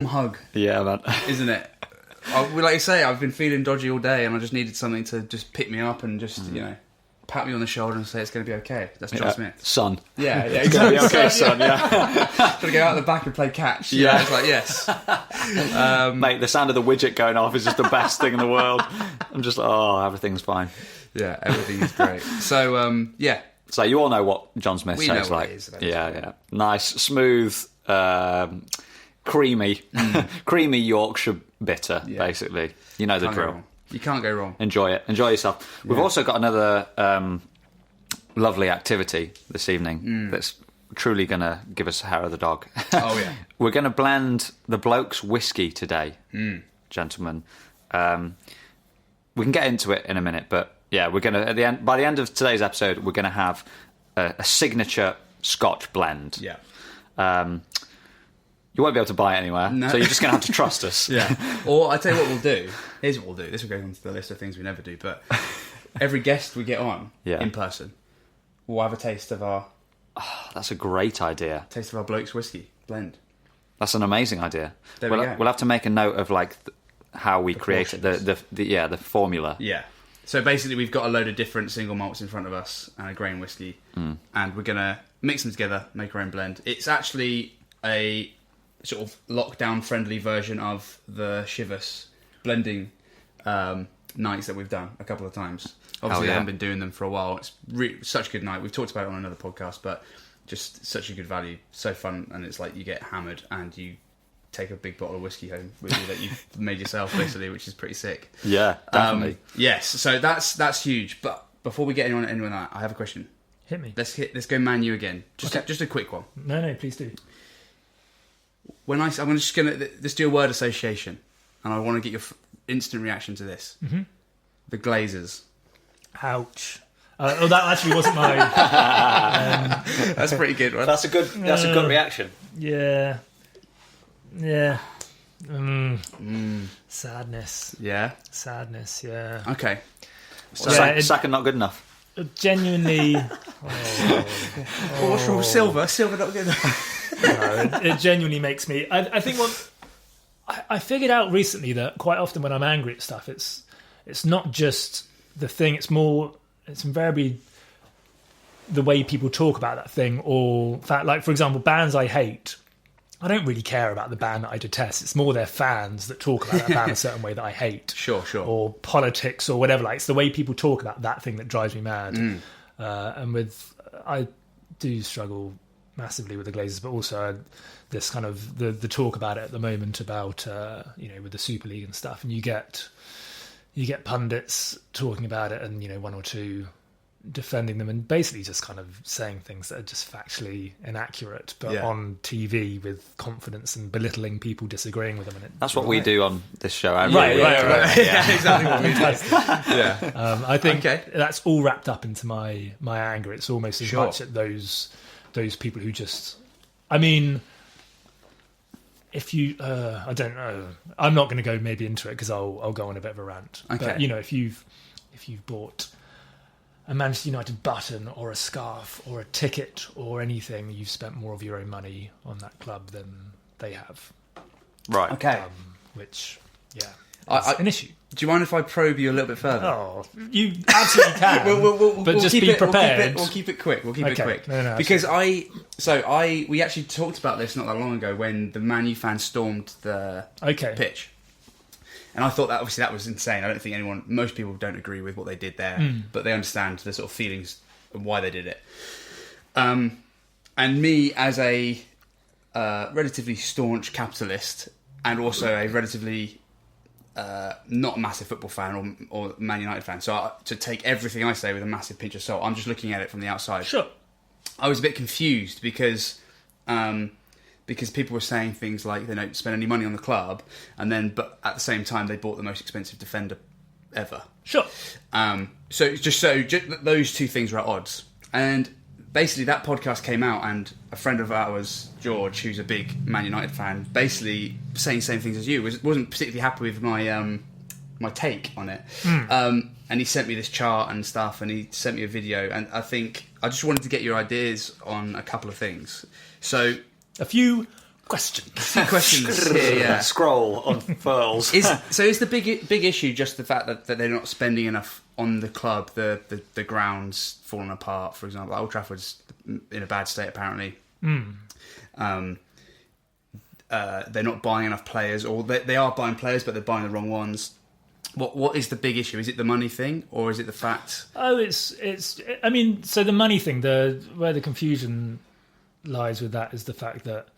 hug. Yeah, man. Isn't it? Like you say, I've been feeling dodgy all day, and I just needed something to just pick me up and just pat me on the shoulder and say it's going to be okay. That's John Smith. Son. Yeah, It's going to be okay, son, yeah. Got to go out the back and play catch. Yeah, it's like, yes. Mate, the sound of the widget going off is just the best thing in the world. I'm just like, oh, everything's fine. Yeah, everything is great. So, yeah. So you all know what John Smith sounds like. It is, yeah. Nice, smooth, creamy, creamy Yorkshire bitter, basically. You know the drill. You can't go wrong. Enjoy it. Enjoy yourself. We've also got another lovely activity this evening that's truly going to give us a hair of the dog. Oh, yeah. We're going to blend the Blokes whisky today, gentlemen. We can get into it in a minute, but yeah, we're going to, by the end of today's episode, we're going to have a signature Scotch blend. Yeah. You won't be able to buy it anywhere, so you're just going to have to trust us. Yeah. Or I tell you what we'll do. Here's what we'll do. This will go into the list of things we never do, but every guest we get on in person, we'll have a taste of our... Oh, that's a great idea. Taste of our Blokes whiskey blend. That's an amazing idea. There we go. We'll have to make a note of like how we create it, the formula. Yeah. So basically, we've got a load of different single malts in front of us and a grain whiskey, and we're gonna mix them together, make our own blend. It's actually a sort of lockdown-friendly version of the Chivas blending nights that we've done a couple of times. Obviously, I haven't been doing them for a while. It's such a good night. We've talked about it on another podcast, but just such a good value, so fun, and it's like you get hammered and you take a big bottle of whiskey home with you that you've made yourself, basically, which is pretty sick. Yeah, definitely. Yes, so that's huge. But before we get anyone that, I have a question. Hit me. Let's go Man U again. Just a quick one. No, please do. I'm just gonna do a word association, and I want to get your instant reaction to this. Mm-hmm. The Glazers. Ouch. That actually wasn't my. That's pretty good, right? That's a good reaction. Yeah. Sadness. Yeah. Sadness. Yeah. Okay. So Saka not good enough. Genuinely. What's wrong with Silver? Silver not good enough. No, it genuinely makes me. I think I figured out recently that quite often when I'm angry at stuff, it's not just the thing. It's invariably the way people talk about that thing, or like for example, bands I hate. I don't really care about the band that I detest. It's more their fans that talk about that band a certain way that I hate. Sure. Or politics or whatever. Like, it's the way people talk about that thing that drives me mad. And I do struggle massively with the Glazers, but also this kind of the talk about it at the moment about with the Super League and stuff, and you get pundits talking about it, and one or two defending them and basically just kind of saying things that are just factually inaccurate, but on TV with confidence and belittling people disagreeing with them. And that's what we do on this show. Right. Yeah, exactly what we do. Yeah. I think that's all wrapped up into my anger. It's almost as much at those people who just... I mean, if you... I don't know. I'm not going to go maybe into it because I'll go on a bit of a rant. Okay. But, if you've bought a Manchester United button or a scarf or a ticket or anything, you've spent more of your own money on that club than they have. Right. Okay. Which, is an issue. Do you mind if I probe you a little bit further? Oh, you absolutely can. But just be prepared. We'll keep it quick. It quick. No, because we actually talked about this not that long ago when the Man U fans stormed the pitch. And I thought that was insane. I don't think most people don't agree with what they did there, but they understand the sort of feelings and why they did it. And me, as a relatively staunch capitalist and also a relatively not a massive football fan or Man United fan, so to take everything I say with a massive pinch of salt, I'm just looking at it from the outside. Sure. I was a bit confused because people were saying things like they don't spend any money on the club, but at the same time they bought the most expensive defender ever. Sure. So those two things were at odds, and basically that podcast came out, and a friend of ours, George, who's a big Man United fan, basically saying the same things as you, wasn't particularly happy with my take on it. And he sent me this chart and stuff, and he sent me a video, and I just wanted to get your ideas on a couple of things. So a few questions here, yeah. Scroll unfurls. Is the big issue just the fact that they're not spending enough on the club? The ground's falling apart, for example. Old Trafford's in a bad state, apparently. They're not buying enough players, or they are buying players, but they're buying the wrong ones. What is the big issue? Is it the money thing, or is it the fact? Oh, it's. I mean, so the money thing, where the confusion lies with that is the fact that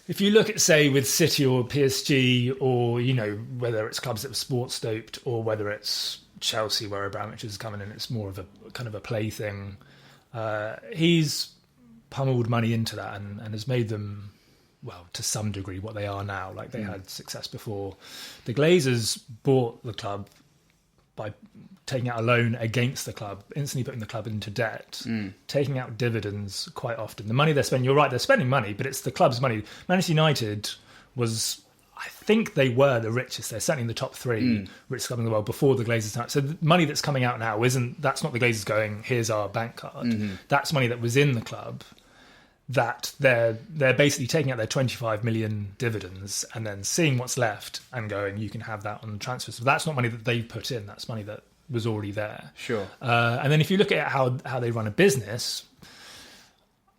if you look at, say, with City or PSG, or whether it's clubs that were sports doped, or whether it's Chelsea where Abramovich is coming in, it's more of a kind of a play thing. He's pummeled money into that and has made them, well, to some degree, what they are now. Like they had success before. The Glazers bought the club by taking out a loan against the club, instantly putting the club into debt, taking out dividends quite often. The money they're spending, you're right, they're spending money, but it's the club's money. Manchester United was, I think they were the richest. They're certainly in the top 3 richest club in the world before the Glazers time. So the money that's coming out now that's not the Glazers going, here's our bank card. That's money that was in the club, that they're basically taking out their 25 million dividends and then seeing what's left and going, you can have that on transfers. So that's not money that they've put in. That's money that was already there. Sure. And then if you look at how they run a business,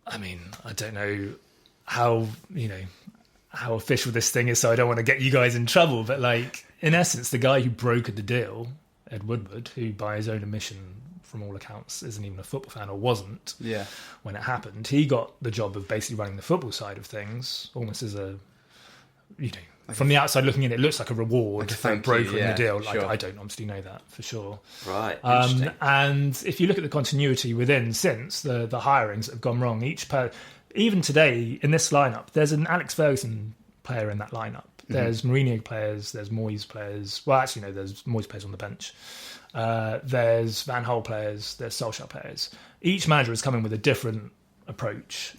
I mean, I don't know how official this thing is, so I don't want to get you guys in trouble. But like, in essence, the guy who brokered the deal, Ed Woodward, who by his own admission, from all accounts, isn't even a football fan, or wasn't when it happened. He got the job of basically running the football side of things, almost as a, from the outside looking in, it looks like a reward for brokering the deal. Like, I don't obviously know that for sure. Right. And if you look at the continuity within since the hirings that have gone wrong, even today in this lineup, there's an Alex Ferguson player in that lineup. There's Mourinho players, there's Moyes players. Well, actually, no, there's Moyes players on the bench. There's Van Gaal players, there's Solskjaer players. Each manager has come in with a different approach.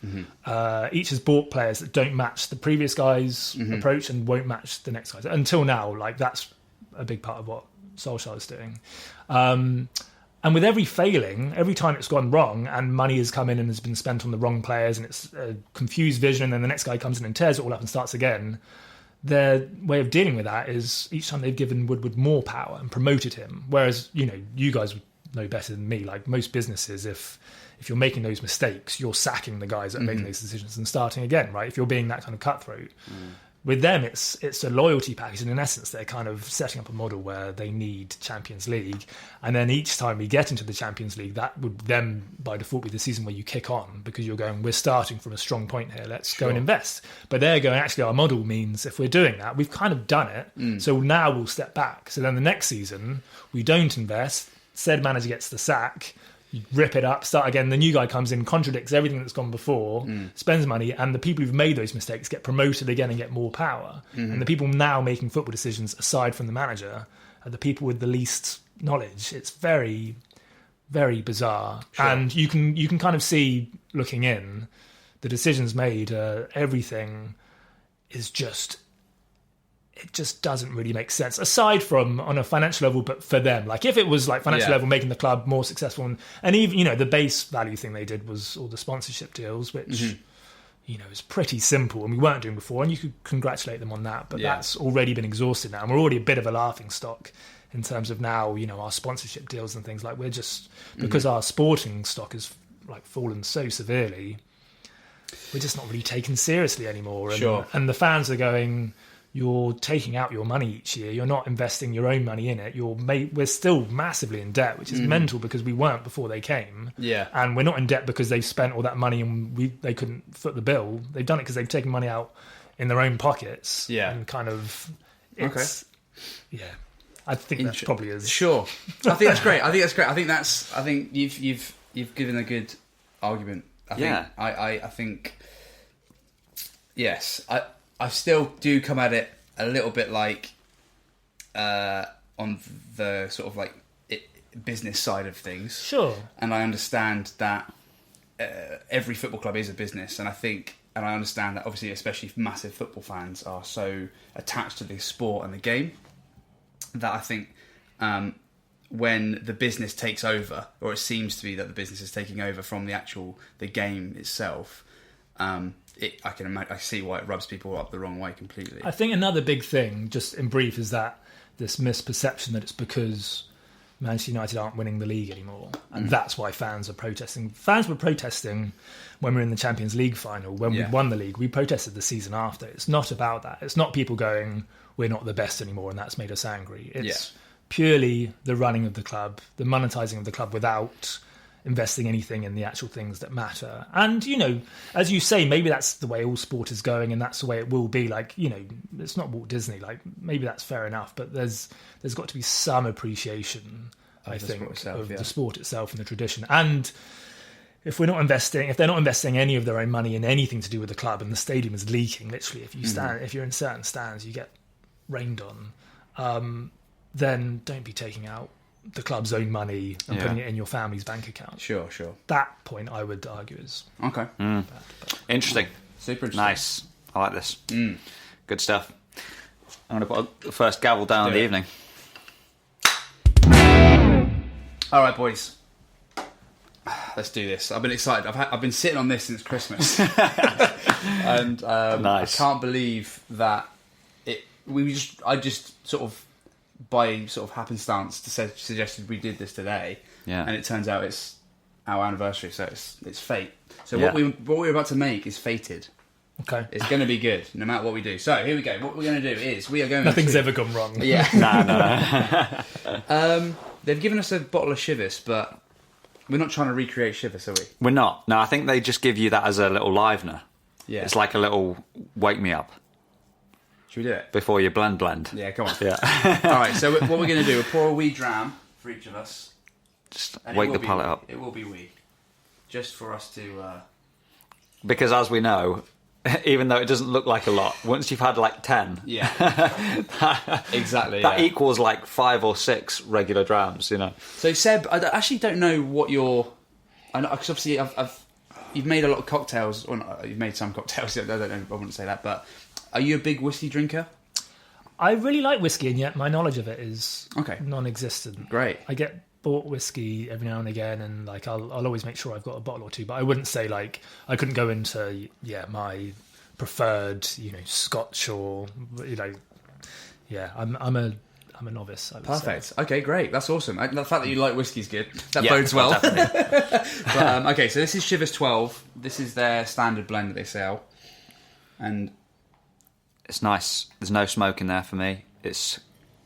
Each has bought players that don't match the previous guy's approach and won't match the next guy's. Until now, like, that's a big part of what Solskjaer is doing. And with every failing, every time it's gone wrong and money has come in and has been spent on the wrong players and it's a confused vision, and then the next guy comes in and tears it all up and starts again, their way of dealing with that is each time they've given Woodward more power and promoted him. Whereas, you guys would know better than me, like most businesses, if you're making those mistakes, you're sacking the guys that are making those decisions and starting again, right? If you're being that kind of cutthroat. With them, it's a loyalty package, and in essence, they're kind of setting up a model where they need Champions League, and then each time we get into the Champions League, that would then by default be the season where you kick on, because you're going, we're starting from a strong point here, let's go and invest. But they're going, actually, our model means if we're doing that, we've kind of done it, so now we'll step back. So then the next season, we don't invest, said manager gets the sack, you rip it up, start again, the new guy comes in, contradicts everything that's gone before, spends money, and the people who've made those mistakes get promoted again and get more power. And the people now making football decisions, aside from the manager, are the people with the least knowledge. It's very, very bizarre. Sure. And you can kind of see, looking in, the decisions made, everything is just... It just doesn't really make sense, aside from on a financial level, but for them. Like, if it was like financial level, making the club more successful, and even, the base value thing they did was all the sponsorship deals, which, is pretty simple, and we weren't doing before, and you could congratulate them on that, but that's already been exhausted now, and we're already a bit of a laughing stock in terms of now, our sponsorship deals and things. Like, we're just, because our sporting stock has like fallen so severely, we're just not really taken seriously anymore. And the fans are going, you're taking out your money each year. You're not investing your own money in it. We're still massively in debt, which is mental, because we weren't before they came. Yeah. And we're not in debt because they've spent all that money and they couldn't foot the bill. They've done it because they've taken money out in their own pockets. Yeah. And kind of, yeah. I think that probably is. Sure. I think that's great. I think you've given a good argument. I think, yes, I still do come at it a little bit like on the sort of like business side of things. Sure. And I understand that every football club is a business, and I understand that obviously, especially massive football fans are so attached to the sport and the game that I think when the business takes over, or it seems to be that the business is taking over from the game itself, I see why it rubs people up the wrong way completely. I think another big thing, just in brief, is that this misperception that it's because Manchester United aren't winning the league anymore, and that's why fans are protesting. Fans were protesting when we were in the Champions League final, when we won the league. We protested the season after. It's not about that. It's not people going, we're not the best anymore, and that's made us angry. It's purely the running of the club, the monetising of the club without investing anything in the actual things that matter. And, you know, as you say, maybe that's the way all sport is going, and that's the way it will be. Like, you know, it's not Walt Disney. Like, maybe that's fair enough, but there's got to be some appreciation, I think, of the sport itself and the tradition. And if they're not investing any of their own money in anything to do with the club, and the stadium is leaking, literally, if you're in certain stands, you get rained on, then don't be taking out the club's own money and putting it in your family's bank account. Sure. That point, I would argue, is okay. Bad, Interesting. Super interesting. Nice. I like this. Good stuff. I'm going to put the first gavel down of the evening. All right, boys. Let's do this. I've been excited. I've been sitting on this since Christmas, and nice. I can't believe that I just sort of, by sort of happenstance, suggested we did this today, and it turns out it's our anniversary, so it's fate. So what we're about to make is fated. Okay, it's going to be good no matter what we do. So here we go. What we're going to do is we are going. Nothing's ever gone wrong. Yeah. No. They've given us a bottle of Chivas, but we're not trying to recreate Chivas, are we? We're not. No, I think they just give you that as a little livener. Yeah, it's like a little wake me up. Should we do it? Before you blend? Yeah, come on. Yeah. All right, so what we're going to do, we'll pour a wee dram for each of us. Just wake the palate up. It will be wee. Just for us to... Because as we know, even though it doesn't look like a lot, once you've had like 10... Yeah. Exactly, that equals like 5 or 6 regular drams, you know. So Seb, I actually don't know what your... Because obviously you've made a lot of cocktails. Or not, you've made some cocktails, I don't know, I wouldn't say that, but... Are you a big whiskey drinker? I really like whiskey, and yet my knowledge of it is non-existent. Great. I get bought whiskey every now and again, and like I'll always make sure I've got a bottle or two. But I wouldn't say like I couldn't go into my preferred, you know, Scotch or I'm a novice. I would Perfect. say. Okay, great. That's awesome. The fact that you like whiskey is good. That bodes well. But, okay, so this is Chivas 12. This is their standard blend that they sell. And it's nice. There's no smoke in there for me. It's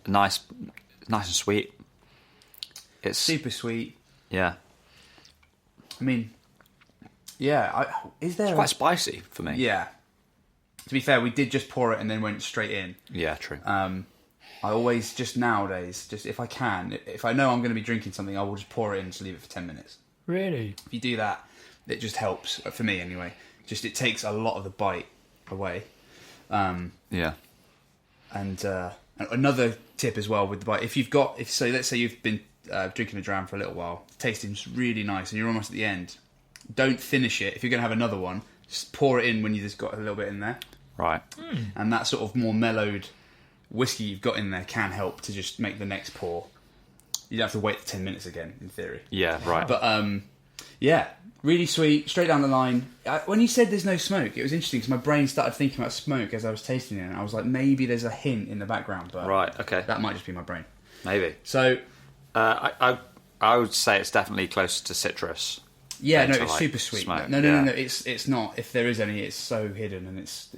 nice and sweet. It's super sweet. Yeah. I mean, is there... It's quite spicy for me. Yeah. To be fair, we did just pour it and then went straight in. Yeah, true. I always, just nowadays, if I can, if I know I'm going to be drinking something, I will just pour it in and just leave it for 10 minutes. Really? If you do that, it just helps, for me anyway. It takes a lot of the bite away. And another tip as well with the bite, let's say you've been drinking a dram for a little while, tasting's really nice and you're almost at the end, don't finish it. If you're going to have another one, just pour it in when you just got a little bit in there, right? And that sort of more mellowed whiskey you've got in there can help to just make the next pour. You don't have to wait for 10 minutes again, in theory. Yeah, right. But really sweet, straight down the line. When you said there's no smoke, it was interesting because my brain started thinking about smoke as I was tasting it, and I was like, maybe there's a hint in the background, but right, okay, that might just be my brain. Maybe. So, I would say it's definitely close to citrus. Yeah, no, it's super sweet. Smoke. No, it's not. If there is any, it's so hidden, and it's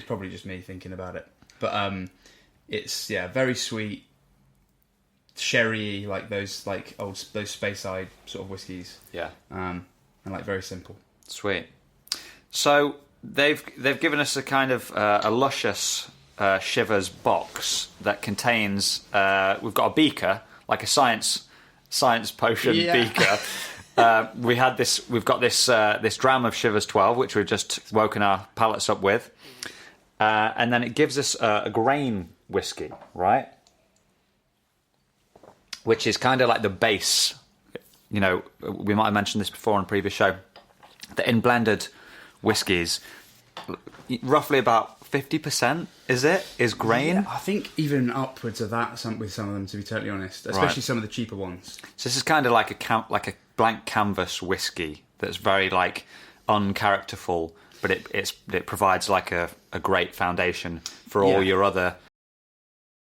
probably just me thinking about it. But it's very sweet, sherry, like those Speyside sort of whiskies. Yeah. And like very simple. Sweet. So they've given us a kind of a luscious Chivas box that contains we've got a beaker, like a science potion beaker. We've got this dram of Chivas 12, which we've just woken our palates up with, and then it gives us a grain whiskey, right? Which is kind of like the base. You know, we might have mentioned this before on a previous show, that in blended whiskies, roughly about 50% is grain. Yeah, I think even upwards of that with some of them, to be totally honest, especially some of the cheaper ones. So this is kind of like a blank canvas whiskey that's very like uncharacterful, but it provides like a great foundation for all your other